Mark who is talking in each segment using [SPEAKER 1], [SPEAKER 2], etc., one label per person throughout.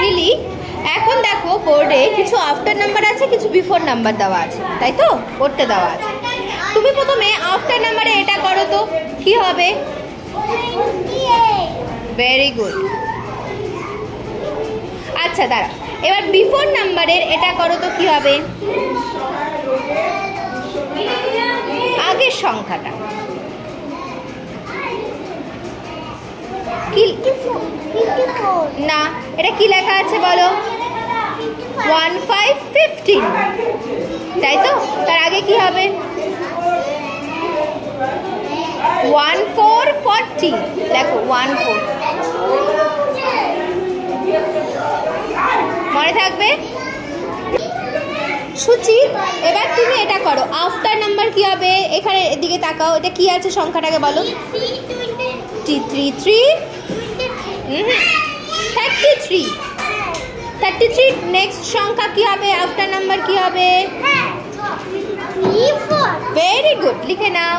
[SPEAKER 1] হিলি, এখন দেখো বোর্ডে কিছু আফটার নাম্বার আছে, কিছু বিফোর নাম্বার দেওয়া আছে, তাই তো? পড়তে দেওয়া আছে। তুমি প্রথমে আফটার নাম্বারে এটা করো তো, কি হবে? Very good. আচ্ছা দাঁড়া, এবার বিফোর নাম্বারের এটা করো তো, কি হবে? আগের সংখ্যাটা কি? না, এটা কি লেখা আছে বলো? 1515, তাই তো? তার আগে কি হবে? 1440, দেখো 14, মনে থাকবে? সুচিত, এবার তুমি এটা করো, আফটার নাম্বার কি হবে? এখানে এদিকে তাকাও, এটা কি আছে সংখ্যাটাকে বলো? 33 নেক্সট সংখ্যা কি হবে? আফটার নাম্বার কি হবে? ভেরি গুড, লিখে নাও।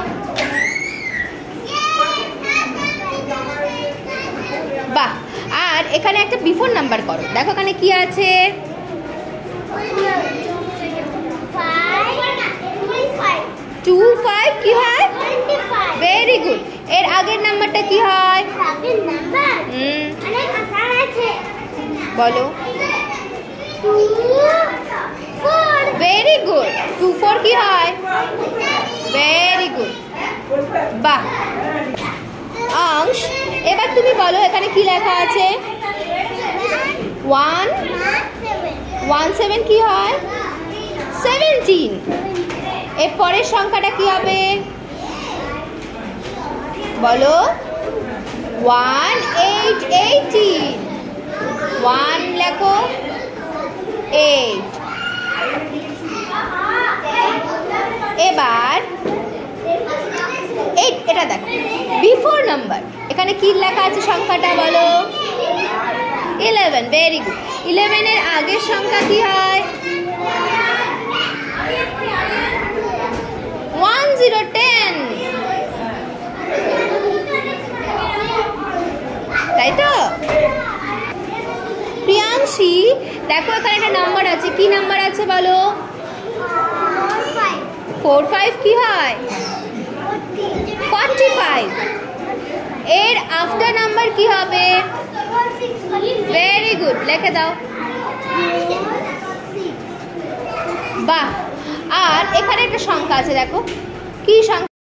[SPEAKER 1] বাহ, আর এখানে একটা বিফোর নাম্বার করো, দেখো এখানে কি আছে? 25 কি হয়? Very good. এর আগের নাম্বারটা কি হয়? বলো। Very good. 24 কি হয়? ভেরি গুড, বাহ। অংশ, এবার তুমি বলো এখানে কি লেখা আছে? 17 কি হয়? 17। এর পরের সংখ্যাটা কি হবে বলো? 1818, 1 লেখো, 8। এবার এটা দেখো, বিফোর নাম্বার, এখানে কি লেখা আছে সংখ্যাটা বলো? 11, ভেরি গুড। 11 এর আগের সংখ্যা কি হয়? 1010, তাই তো? প্রিয়াংশী, দেখো এখানে একটা নাম্বার আছে, কি নাম্বার আছে বলো? 45 কি হয়? 45। এর আফটার নাম্বার কি হবে? ভেরি গুড, লিখে দাও। বাহ, আর এখানে একটা সংখ্যা আছে, দেখো কি সংখ্যা?